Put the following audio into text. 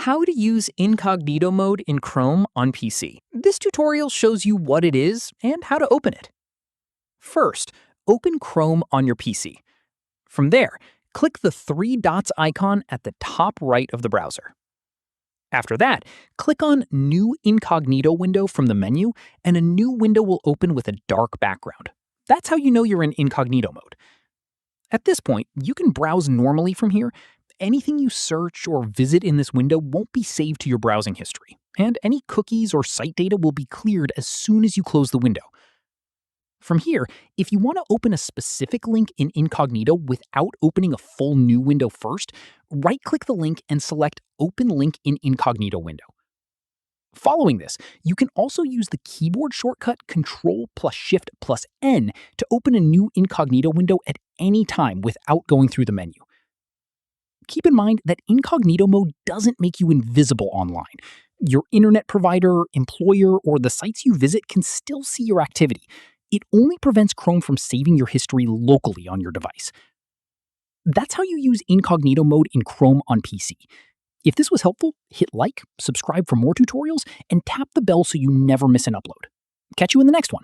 How to use Incognito Mode in Chrome on PC. This tutorial shows you what it is and how to open it. First, open Chrome on your PC. From there, click the three dots icon at the top right of the browser. After that, click on New Incognito window from the menu, and a new window will open with a dark background. That's how you know you're in Incognito mode. At this point, you can browse normally from here. Anything you search or visit in this window won't be saved to your browsing history, and any cookies or site data will be cleared as soon as you close the window. From here, if you want to open a specific link in Incognito without opening a full new window first, right-click the link and select Open Link in Incognito window. Following this, you can also use the keyboard shortcut Ctrl+Shift+N to open a new Incognito window at any time without going through the menu. Keep in mind that Incognito mode doesn't make you invisible online. Your internet provider, employer, or the sites you visit can still see your activity. It only prevents Chrome from saving your history locally on your device. That's how you use Incognito mode in Chrome on PC. If this was helpful, hit like, subscribe for more tutorials, and tap the bell so you never miss an upload. Catch you in the next one.